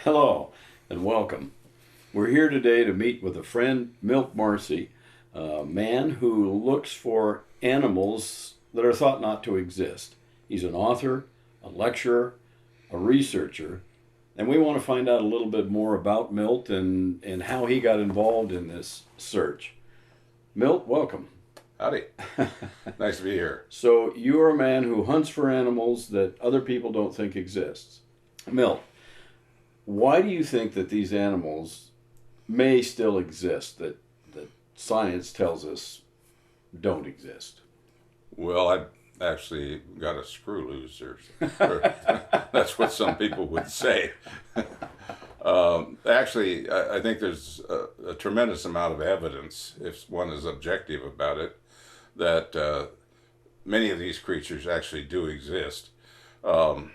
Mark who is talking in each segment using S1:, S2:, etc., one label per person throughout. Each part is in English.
S1: Hello and welcome. We're here today to meet with a friend, Milt Marcy, a man who looks for animals that are thought not to exist. He's an author, a lecturer, a researcher, and we want to find out a little bit more about Milt and how he got involved in this search. Milt, welcome.
S2: Howdy. Nice to be here.
S1: So, you are a man who hunts for animals that other people don't think exists. Milt, why do you think that these animals may still exist that science tells us don't exist?
S2: Well, I actually got a screw loose, or that's what some people would say. Actually, I think there's a tremendous amount of evidence, if one is objective about it, that many of these creatures actually do exist. Um,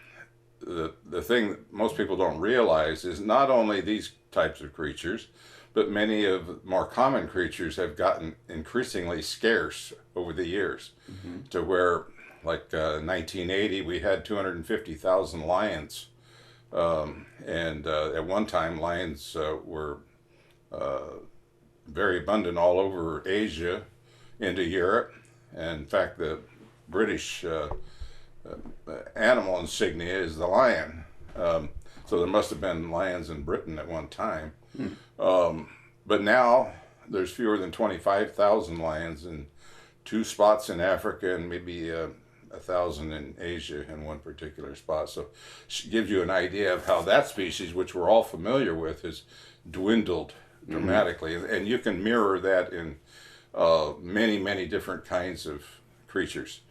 S2: the thing that most people don't realize is not only these types of creatures, but many of the more common creatures have gotten increasingly scarce over the years, to where, like 1980, we had 250,000 lions. And at one time, lions were very abundant all over Asia, into Europe. And in fact, the British animal insignia is the lion. So there must have been lions in Britain at one time. But now there's fewer than 25,000 lions in two spots in Africa and maybe 1,000 in Asia in one particular spot. So it gives you an idea of how that species, which we're all familiar with, has dwindled dramatically. And you can mirror that in many, many different kinds of creatures.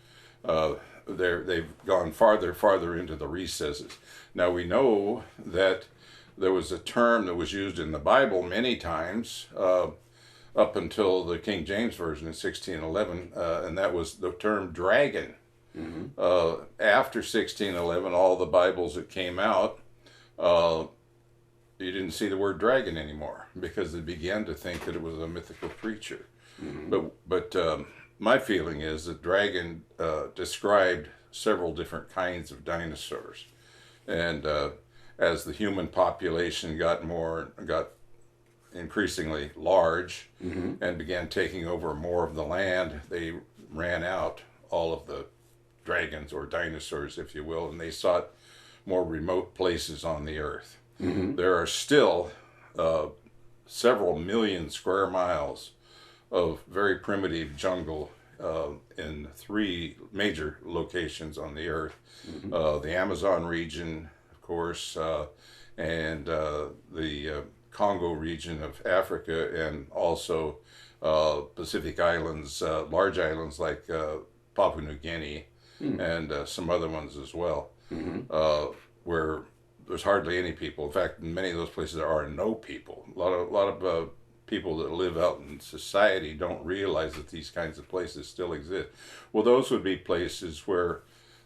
S2: They've gone farther into the recesses. Now we know that there was a term that was used in the Bible many times up until the King James Version in 1611, and that was the term dragon. After 1611, all the Bibles that came out, you didn't see the word dragon anymore because they began to think that it was a mythical creature. But my feeling is that dragon described several different kinds of dinosaurs, and as the human population got increasingly large and began taking over more of the land, they ran out all of the dragons or dinosaurs, if you will, and they sought more remote places on the earth. There are still several million square miles of very primitive jungle in three major locations on the earth. The Amazon region, of course, and the Congo region of Africa, and also Pacific islands, large islands like Papua New Guinea, and some other ones as well, where there's hardly any people. In fact, in many of those places there are no people. A lot of people that live out in society don't realize that these kinds of places still exist. Well, those would be places where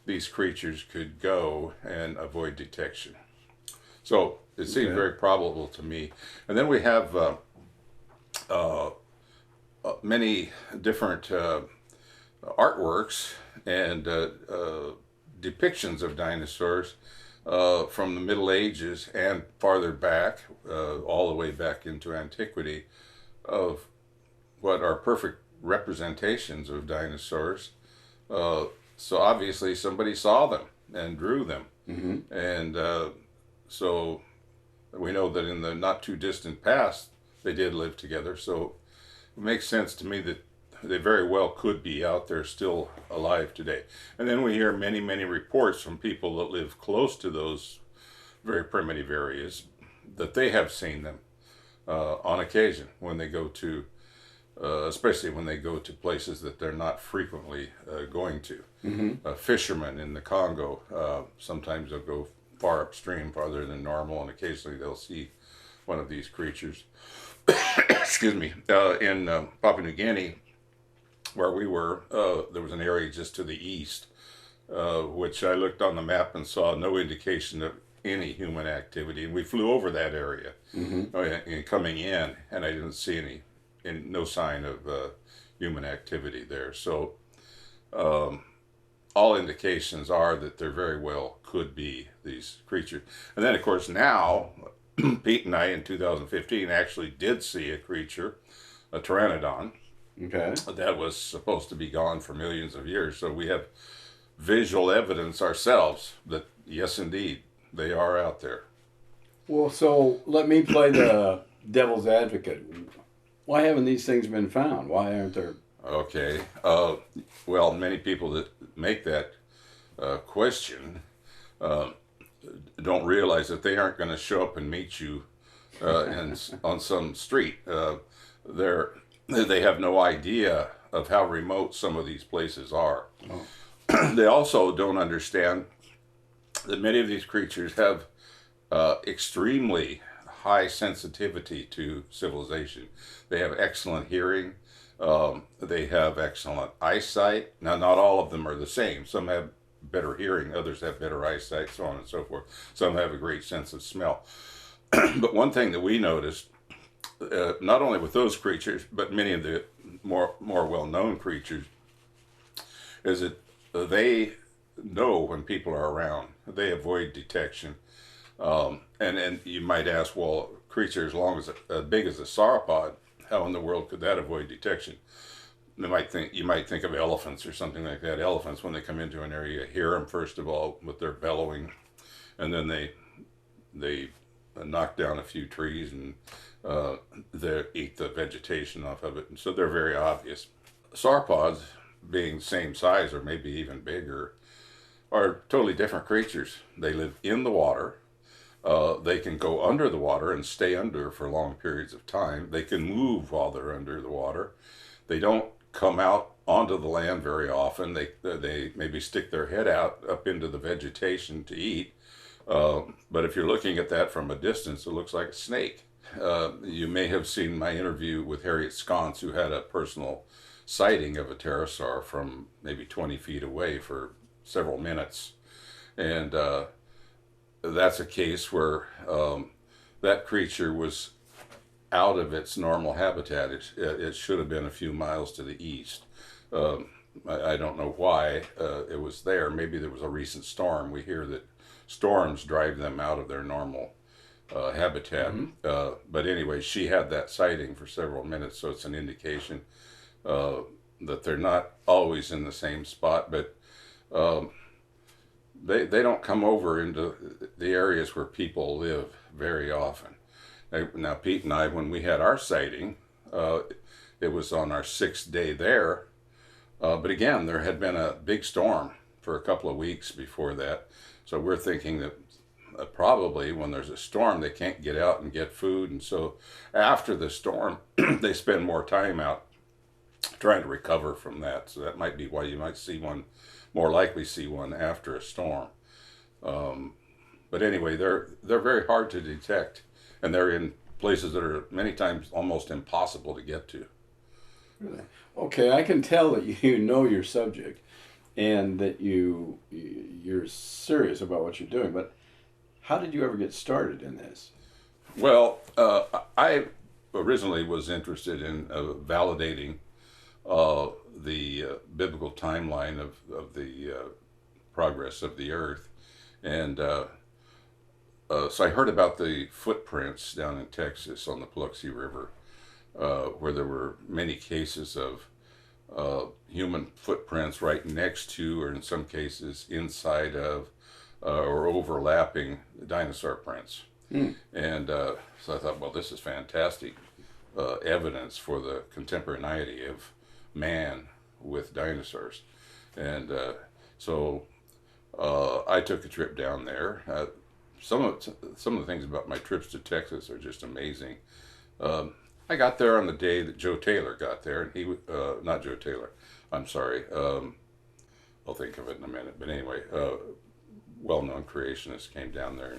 S2: these creatures could go and avoid detection. So it seems very probable to me. And then we have many different artworks and depictions of dinosaurs from the Middle Ages and farther back, all the way back into antiquity, of what are perfect representations of dinosaurs. So obviously somebody saw them and drew them. And so we know that in the not too distant past, they did live together. So it makes sense to me that they very well could be out there still alive today. And then we hear many, many reports from people that live close to those very primitive areas that they have seen them on occasion when they go to, especially when they go to places that they're not frequently going to. Fishermen in the Congo, sometimes they'll go far upstream, farther than normal, and occasionally they'll see one of these creatures. Excuse me. In Papua New Guinea, where we were, there was an area just to the east, which I looked on the map and saw no indication of any human activity. And we flew over that area coming in, and I didn't see no sign of human activity there. So all indications are that there very well could be these creatures. And then, of course, now Pete and I in 2015 actually did see a creature, a pteranodon,
S1: Okay.
S2: that was supposed to be gone for millions of years. So we have visual evidence ourselves that, yes, indeed, they are out there.
S1: Well, so let me play the devil's advocate. Why haven't these things been found? Why aren't there?
S2: Okay. Well, many people that make that question uh, don't realize that they aren't going to show up and meet you on some street. They're they have no idea of how remote some of these places are.
S1: Oh.
S2: They also don't understand that many of these creatures have extremely high sensitivity to civilization. They have excellent hearing. They have excellent eyesight. Now, not all of them are the same. Some have better hearing, others have better eyesight, so on and so forth. Some have a great sense of smell. But one thing that we noticed, not only with those creatures, but many of the more well-known creatures, is that they know when people are around. They avoid detection. And you might ask, well, creature as big as a sauropod, how in the world could that avoid detection? You might think of elephants or something like that. Elephants, when they come into an area, hear them first of all with their bellowing, and then they knock down a few trees and they eat the vegetation off of it, and so they're very obvious. Sauropods, being the same size or maybe even bigger, are totally different creatures. They live in the water. They can go under the water and stay under for long periods of time. They can move while they're under the water. They don't come out onto the land very often. They maybe stick their head out up into the vegetation to eat. But if you're looking at that from a distance, it looks like a snake. You may have seen my interview with Harriet Sconce, who had a personal sighting of a pterosaur from maybe 20 feet away for several minutes. And that's a case where that creature was out of its normal habitat. It should have been a few miles to the east. I don't know why it was there. Maybe there was a recent storm. We hear that storms drive them out of their normal habitat. Mm-hmm. But anyway, she had that sighting for several minutes, so it's an indication that they're not always in the same spot, but they don't come over into the areas where people live very often. Now, Pete and I, when we had our sighting, it was on our 6th day there. But again, there had been a big storm for a couple of weeks before that. So we're thinking that probably when there's a storm, they can't get out and get food. And so after the storm, they spend more time out trying to recover from that. So that might be why you might see one, more likely see one after a storm. But anyway, they're very hard to detect, and they're in places that are many times almost impossible to get to.
S1: Really? Okay, I can tell that you know your subject, and that you're serious about what you're doing. But how did you ever get started in this?
S2: Well, I originally was interested in validating the biblical timeline of the progress of the earth. And so I heard about the footprints down in Texas on the Biloxi River, where there were many cases of human footprints right next to, or in some cases inside of, or overlapping dinosaur prints. And so I thought, well, this is fantastic evidence for the contemporaneity of man with dinosaurs. And so I took a trip down there. Some of the things about my trips to Texas are just amazing. I got there on the day that Joe Taylor got there, and he not Joe Taylor, I'm sorry. I'll think of it in a minute. But anyway, well-known creationist came down there,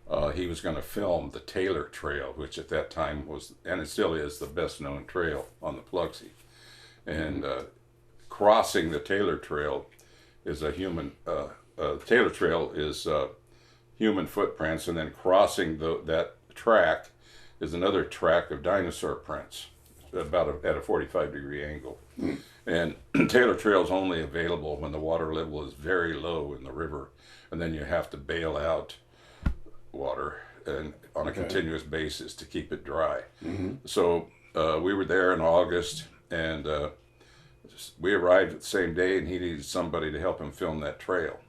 S2: and he was going to film the Taylor Trail, which at that time was, and it still is, the best-known trail on the Biloxi. And crossing the Taylor Trail is a human. Taylor Trail is human footprints, and then crossing that track is another track of dinosaur prints, about at a 45-degree angle. And Taylor Trail is only available when the water level is very low in the river, and then you have to bail out water and on a
S1: Okay.
S2: continuous basis to keep it dry.
S1: Mm-hmm.
S2: So we were there in August, and we arrived the same day, and he needed somebody to help him film that trail.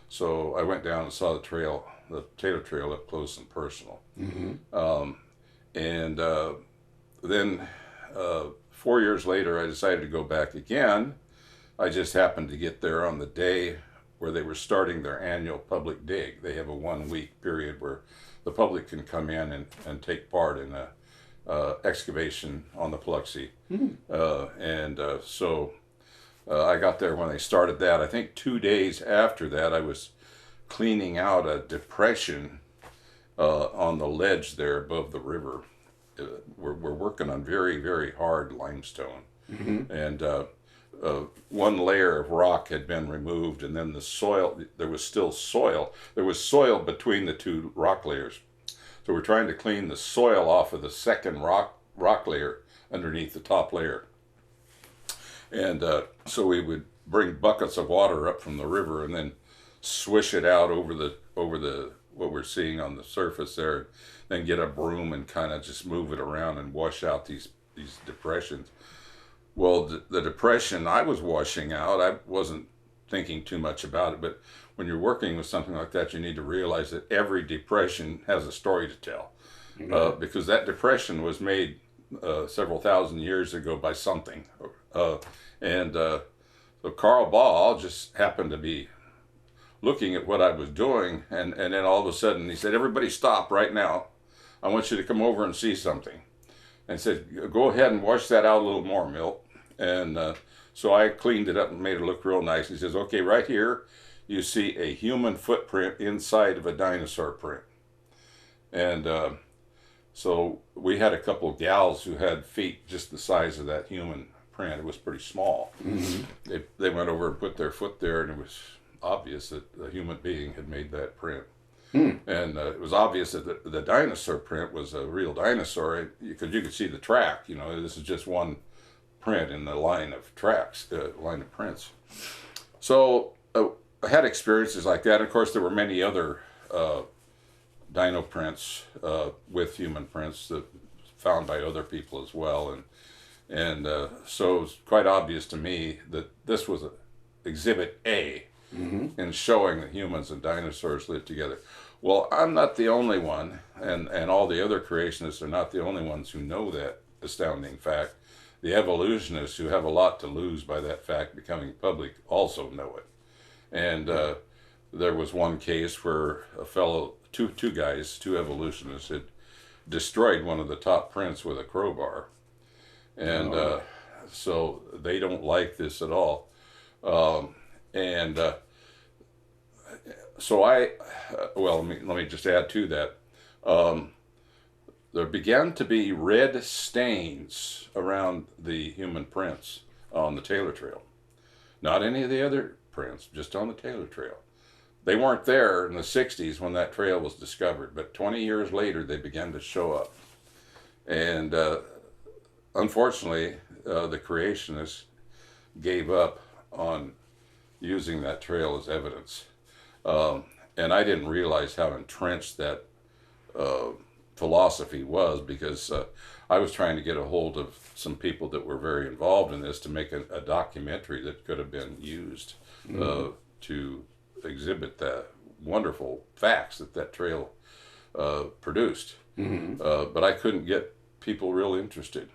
S2: So I went down and saw the Taylor Trail up close and personal.
S1: Mm-hmm.
S2: And then 4 years later, I decided to go back again. I just happened to get there on the day where they were starting their annual public dig. They have a 1 week period where the public can come in and take part in a excavation on the Paluxy.
S1: Mm-hmm.
S2: So I got there when they started that. I think 2 days after that, I was cleaning out a depression on the ledge there above the river. We're working on very, very hard limestone.
S1: Mm-hmm.
S2: And one layer of rock had been removed, and then the soil, there was still soil. There was soil between the two rock layers. So we're trying to clean the soil off of the second rock layer underneath the top layer. And so we would bring buckets of water up from the river and then swish it out over the what we're seeing on the surface there, then get a broom and kind of just move it around and wash out these depressions. Well, the depression I was washing out, I wasn't thinking too much about it, but when you're working with something like that, you need to realize that every depression has a story to tell.
S1: Mm-hmm.
S2: Because that depression was made several thousand years ago by something. So Carl Ball just happened to be looking at what I was doing, and then all of a sudden he said, "Everybody stop right now. I want you to come over and see something." And said, "Go ahead and wash that out a little more, Milt." And so I cleaned it up and made it look real nice. He says, "Okay, right here you see a human footprint inside of a dinosaur print." And so we had a couple of gals who had feet just the size of that human print. It was pretty small.
S1: Mm-hmm.
S2: They went over and put their foot there, and it was obvious that a human being had made that print.
S1: Mm.
S2: And it was obvious that the dinosaur print was a real dinosaur, because you could see the track. You know, this is just one print in the line of tracks, line of prints. So I had experiences like that. Of course, there were many other dino prints with human prints that found by other people as well, and so it was quite obvious to me that this was Exhibit A.
S1: Mm-hmm.
S2: In showing that humans and dinosaurs lived together. Well, I'm not the only one, and all the other creationists are not the only ones who know that astounding fact. The evolutionists, who have a lot to lose by that fact becoming public, also know it. And there was one case where a fellow, two evolutionists, had destroyed one of the top prints with a crowbar. And so they don't like this at all. So well, let me just add to that. There began to be red stains around the human prints on the Taylor Trail. Not any of the other prints, just on the Taylor Trail. They weren't there in the 60s when that trail was discovered, but 20 years later they began to show up. And unfortunately, the creationists gave up on using that trail as evidence. And I didn't realize how entrenched that philosophy was, because I was trying to get a hold of some people that were very involved in this to make a documentary that could have been used to exhibit the wonderful facts that trail produced.
S1: Mm-hmm.
S2: But I couldn't get people real interested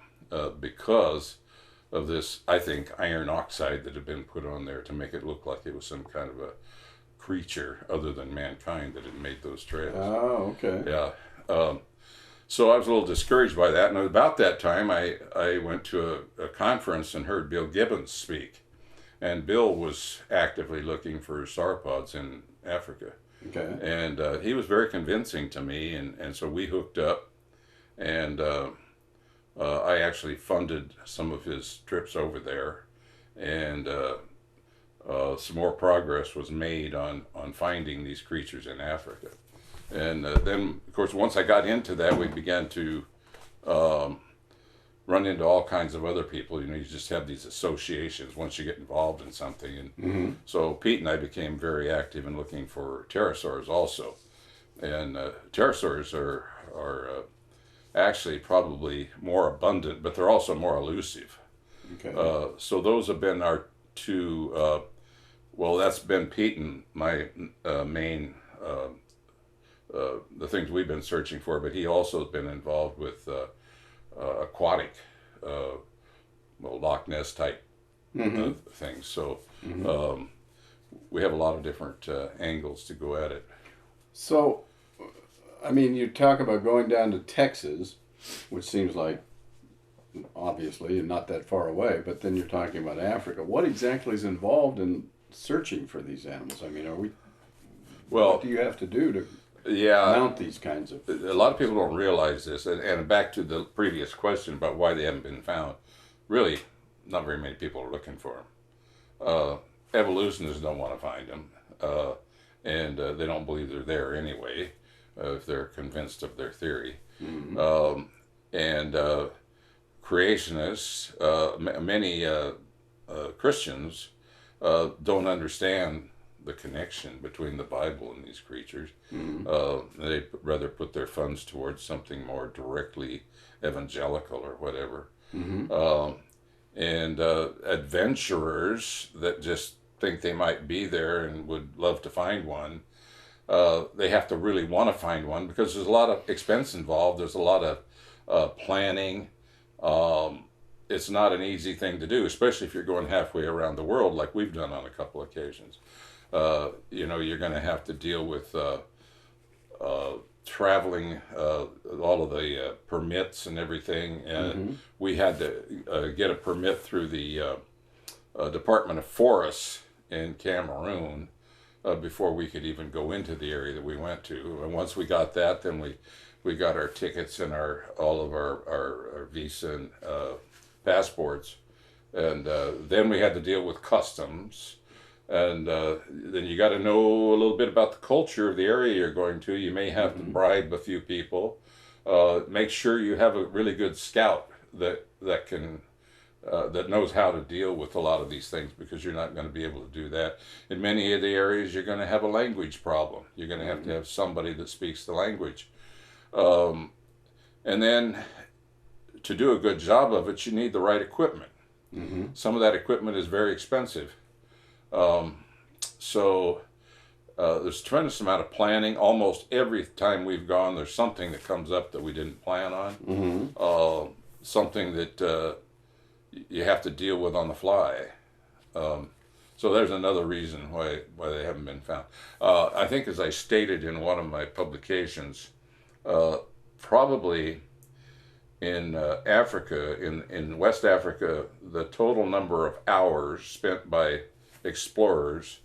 S2: because of this, I think, iron oxide that had been put on there to make it look like it was some kind of a creature other than mankind that had made those trails.
S1: Oh, okay.
S2: Yeah. So I was a little discouraged by that, and about that time I went to a conference and heard Bill Gibbons speak. And Bill was actively looking for sauropods in Africa.
S1: Okay.
S2: And he was very convincing to me, and so we hooked up, and I actually funded some of his trips over there, and some more progress was made on finding these creatures in Africa. And then, of course, once I got into that, we began to run into all kinds of other people. You know, you just have these associations once you get involved in something. And so Pete and I became very active in looking for pterosaurs also. and pterosaurs are actually probably more abundant, but they're also more elusive.
S1: Okay.
S2: So those have been our two. Well, that's been Pete and my main the things we've been searching for, but he also has been involved with aquatic, well, Loch Ness type
S1: Mm-hmm.
S2: things. So
S1: Mm-hmm.
S2: um, we have a lot of different angles to go at it.
S1: So, I mean, you talk about going down to Texas, which seems like obviously not that far away, but then you're talking about Africa. What exactly is involved in searching for these animals? I mean, what
S2: Well,
S1: do you have to do to
S2: yeah,
S1: mount these kinds of
S2: a lot of
S1: things?
S2: people don't realize this, and back to the previous question about why they haven't been found. Really, not very many people are looking for them. Evolutionists don't want to find them, and they don't believe they're there anyway, if they're convinced of their theory.
S1: Mm-hmm.
S2: And creationists, many Christians, don't understand the connection between the Bible and these creatures.
S1: Mm-hmm.
S2: They rather put their funds towards something more directly evangelical or whatever.
S1: Mm-hmm.
S2: And adventurers that just think they might be there and would love to find one, they have to really want to find one because there's a lot of expense involved. There's a lot of planning. It's not an easy thing to do, especially if you're going halfway around the world like we've done on a couple occasions. You're going to have to deal with traveling, all of the permits and everything. And
S1: Mm-hmm.
S2: we had to get a permit through the Department of Forests in Cameroon before we could even go into the area that we went to. And once we got that, then we got our tickets and all of our visa and passports. And then we had to deal with customs. And then you got to know a little bit about the culture of the area you're going to. You may have to
S1: Mm-hmm.
S2: bribe a few people. Make sure you have a really good scout that can that knows how to deal with a lot of these things, because you're not going to be able to do that. In many of the areas, you're going to have a language problem. You're going to have somebody that speaks the language. Um, and then to do a good job of it, you need the right equipment.
S1: Mm-hmm.
S2: Some of that equipment is very expensive. Um, so there's a tremendous amount of planning. Almost every time we've gone, there's something that comes up that we didn't plan on.
S1: Mm-hmm.
S2: Something that you have to deal with on the fly. So there's another reason why they haven't been found. I think, as I stated in one of my publications, probably in Africa, in West Africa, the total number of hours spent by explorers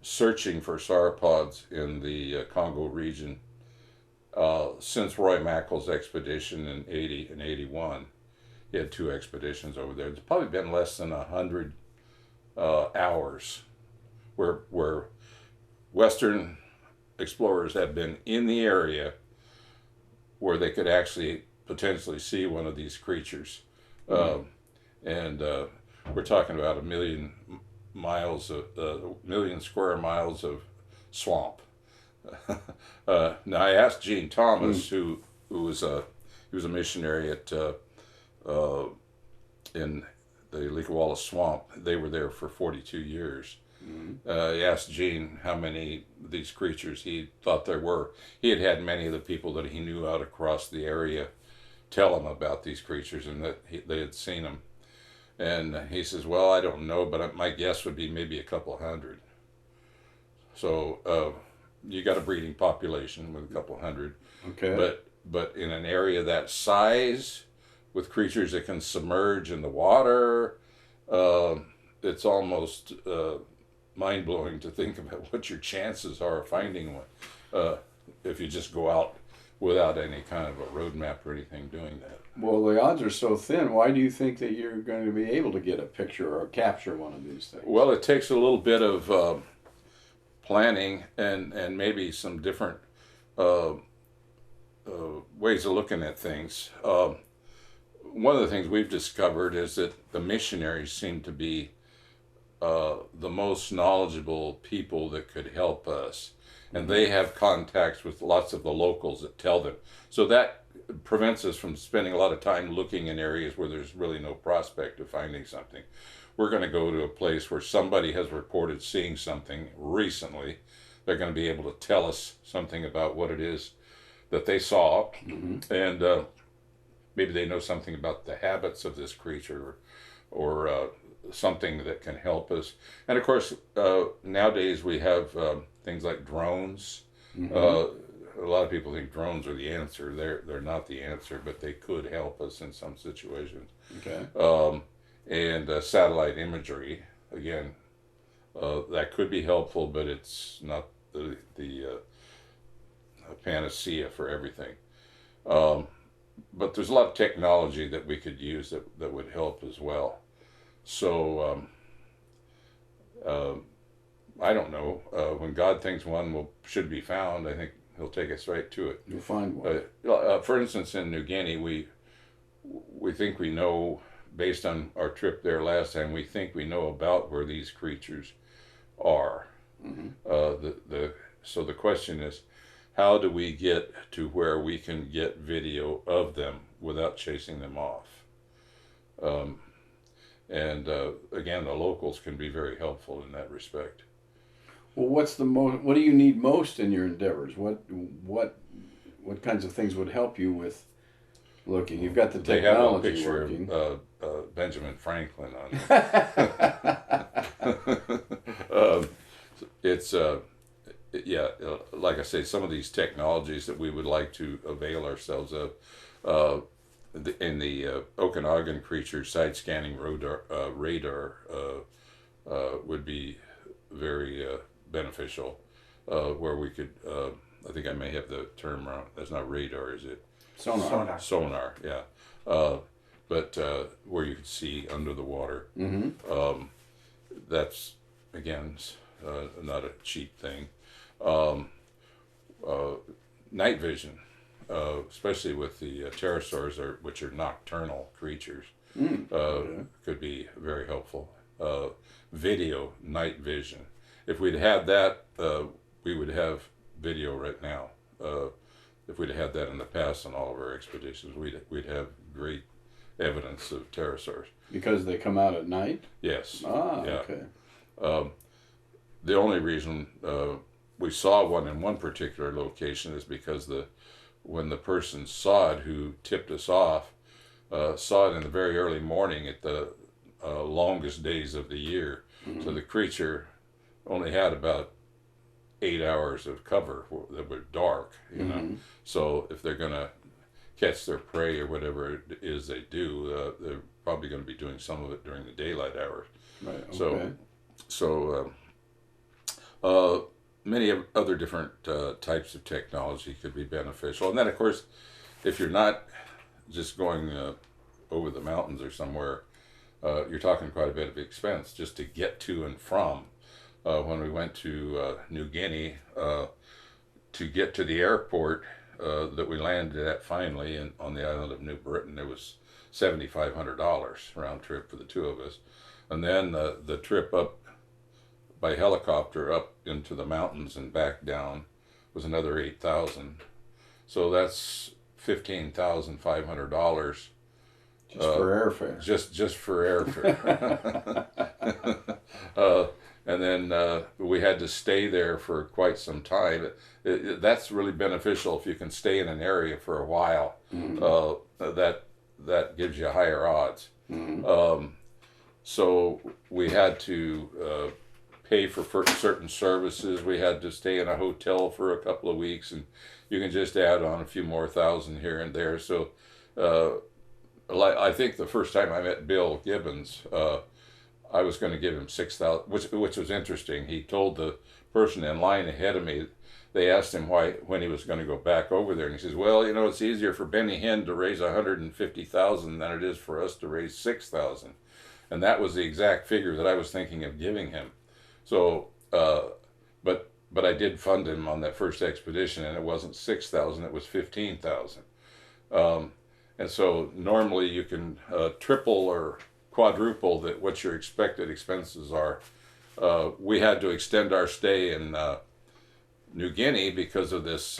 S2: searching for sauropods in the Congo region since Roy Mackel's expedition in 80 and 81. He had two expeditions over there. It's probably been less than 100 hours where Western explorers have been in the area where they could actually potentially see one of these creatures.
S1: Mm-hmm.
S2: And we're talking about 1,000,000 square miles of swamp. Now I asked Gene Thomas, who was he was a missionary at in the Likawala swamp. They were there for 42 years.
S1: Mm-hmm.
S2: He asked Gene how many of these creatures he thought there were. He had had many of the people that he knew out across the area tell him about these creatures and that they had seen them. And he says, well, I don't know, but my guess would be maybe a couple hundred. So you got a breeding population with a couple hundred.
S1: Okay.
S2: But in an area that size, with creatures that can submerge in the water, it's almost mind-blowing to think about what your chances are of finding one if you just go out without any kind of a roadmap or anything doing that.
S1: Well, the odds are so thin. Why do you think that you're going to be able to get a picture or capture one of these things?
S2: Well, it takes a little bit of planning and maybe some different ways of looking at things. One of the things we've discovered is that the missionaries seem to be the most knowledgeable people that could help us. and they have contacts with lots of the locals that tell them. So that prevents us from spending a lot of time looking in areas where there's really no prospect of finding something. We're going to go to a place where somebody has reported seeing something recently. They're going to be able to tell us something about what it is that they saw, and maybe they know something about the habits of this creature, or something that can help us. And of course, nowadays we have things like drones. A lot of people think drones are the answer. They're not the answer, but they could help us in some situations.
S1: Okay.
S2: And satellite imagery, again, that could be helpful, but it's not the panacea for everything. But there's a lot of technology that we could use that would help as well. So I don't know. When God thinks one should be found, I think He'll take us right to it.
S1: You'll find one.
S2: For instance, in New Guinea, we think we know, based on our trip there last time, we think we know about where these creatures are. So the question is, how do we get to where we can get video of them without chasing them off? And again, the locals can be very helpful in that respect.
S1: Well, what do you need most in your endeavors? What kinds of things would help you with looking? You've got the technology
S2: they have a
S1: working.
S2: picture of Benjamin Franklin on it. It's yeah, like I say, some of these technologies that we would like to avail ourselves of, in the Okanagan creature side scanning radar would be very beneficial, where we could, I think I may have the term wrong. That's not radar, is it? Sonar, yeah. But where you could see under the water. That's, again, not a cheap thing. Night vision, especially with the pterosaurs, which are nocturnal creatures, could be very helpful. Video, night vision. If we'd had that, we would have video right now. If we'd had that in the past on all of our expeditions, we'd have great evidence of pterosaurs.
S1: Because they come out at night?
S2: Yes.
S1: Ah,
S2: yeah.
S1: Okay.
S2: The only reason we saw one in one particular location is because when the person saw it, who tipped us off, saw it in the very early morning at the longest days of the year. So the creature only had about 8 hours of cover that were dark, you know. So if they're going to catch their prey or whatever it is they do, they're probably going to be doing some of it during the daylight hours.
S1: Right. Okay.
S2: So many other different types of technology could be beneficial. And then, of course, if you're not just going over the mountains or somewhere, you're talking quite a bit of expense just to get to and from. When we went to New Guinea, to get to the airport that we landed at finally on the island of New Britain, it was $7,500 round trip for the two of us. And then the trip up by helicopter up into the mountains and back down was another $8,000. So that's $15,500.
S1: Just for airfare.
S2: Just for airfare. And then we had to stay there for quite some time. That's really beneficial if you can stay in an area for a while. That gives you higher odds. So we had to pay for certain services. We had to stay in a hotel for a couple of weeks, and you can just add on a few more thousand here and there. So I think the first time I met Bill Gibbons, I was going to give him $6,000, which was interesting. He told the person in line ahead of me, they asked him when he was going to go back over there, and he says, "Well, you know, it's easier for Benny Hinn to raise $150,000 than it is for us to raise $6,000," and that was the exact figure that I was thinking of giving him. So, but I did fund him on that first expedition, and it wasn't $6,000; it was $15,000. And so normally you can triple or quadruple what your expected expenses are. We had to extend our stay in New Guinea, because of this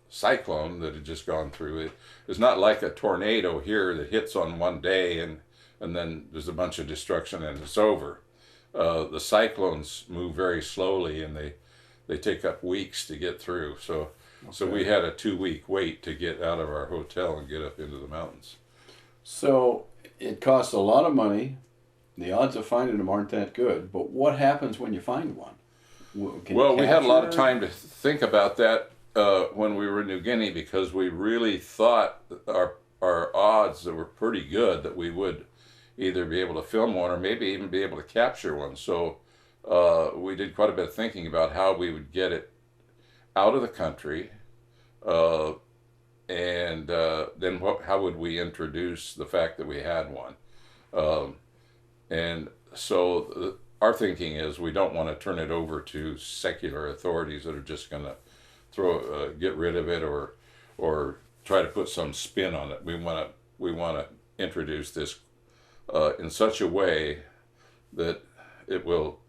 S2: cyclone that had just gone through, it is not like a tornado here that hits on one day and then there's a bunch of destruction and it's over. The cyclones move very slowly, and they take up weeks to get through. So we had a 2-week wait to get out of our hotel and get up into the mountains.
S1: So it costs a lot of money. The odds of finding them aren't that good. But what happens when you find one?
S2: Well, we had a lot of time to think about that when we were in New Guinea, because we really thought our odds that were pretty good that we would either be able to film one or maybe even be able to capture one. So we did quite a bit of thinking about how we would get it out of the country, and then how would we introduce the fact that we had one. And so our thinking is we don't want to turn it over to secular authorities that are just going to get rid of it or try to put some spin on it. We want to introduce this in such a way that it will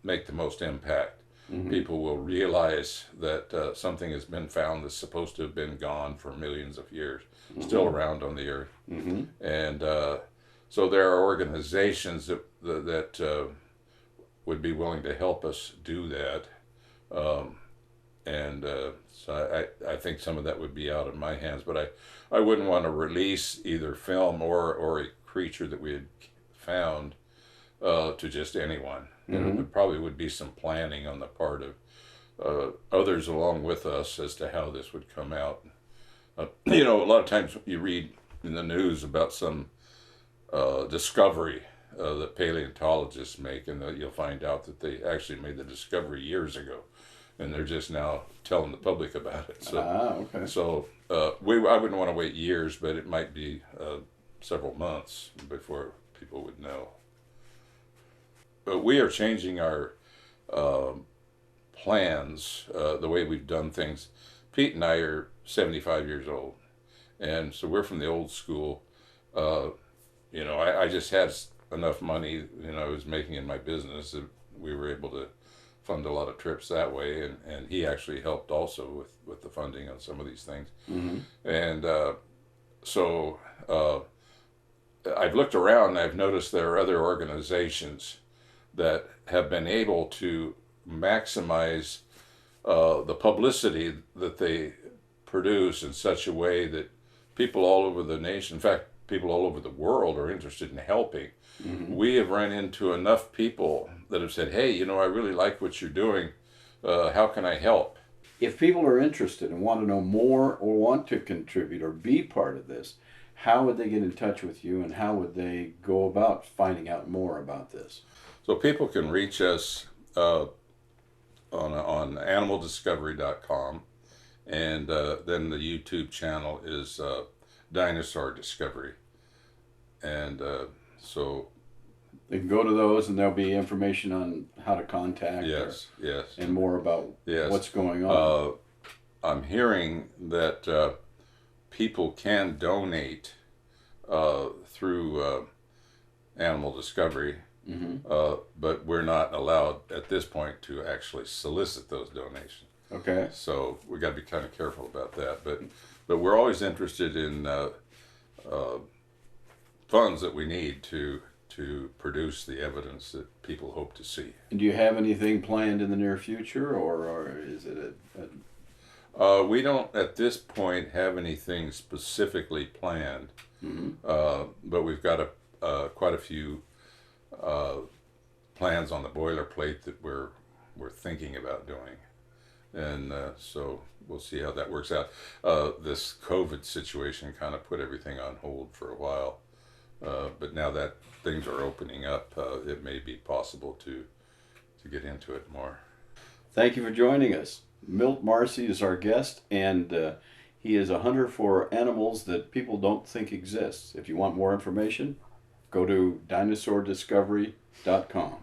S2: make the most impact. Mm-hmm. People will realize that something has been found that's supposed to have been gone for millions of years, mm-hmm. still around on the earth. Mm-hmm. And so there are organizations that would be willing to help us do that. So I think some of that would be out of my hands, but I wouldn't want to release either film or a creature that we had found to just anyone. Mm-hmm. And there probably would be some planning on the part of others along with us as to how this would come out. A lot of times you read in the news about some discovery that paleontologists make, and you'll find out that they actually made the discovery years ago, and they're just now telling the public about it. So,
S1: okay.
S2: So I wouldn't want to wait years, but it might be several months before people would know. But we are changing our plans, the way we've done things. Pete and I are 75 years old, and so we're from the old school. I just had enough money, I was making in my business that we were able to fund a lot of trips that way, and he actually helped also with the funding on some of these things. Mm-hmm. And so I've looked around and I've noticed there are other organizations that have been able to maximize the publicity that they produce in such a way that people all over the nation, in fact, people all over the world are interested in helping. Mm-hmm. We have run into enough people that have said, hey, I really like what you're doing. How can I help?
S1: If people are interested and want to know more or want to contribute or be part of this, how would they get in touch with you, and how would they go about finding out more about this?
S2: So people can reach us on animaldiscovery.com, and then the YouTube channel is Dinosaur Discovery. And so
S1: they can go to those, and there'll be information on how to contact.
S2: Yes,
S1: and more about what's going on.
S2: I'm hearing that people can donate through Animal Discovery, mm-hmm. But we're not allowed at this point to actually solicit those donations.
S1: Okay.
S2: So we got to be kind of careful about that. But we're always interested in funds that we need to produce the evidence that people hope to see.
S1: And do you have anything planned in the near future, or is it
S2: we don't at this point have anything specifically planned, mm-hmm. But we've got quite a few plans on the boilerplate that we're thinking about doing, and so we'll see how that works out. This COVID situation kind of put everything on hold for a while, but now that things are opening up, it may be possible to get into it more.
S1: Thank you for joining us. Milt Marcy is our guest, and he is a hunter for animals that people don't think exist. If you want more information, go to dinosaurdiscovery.com.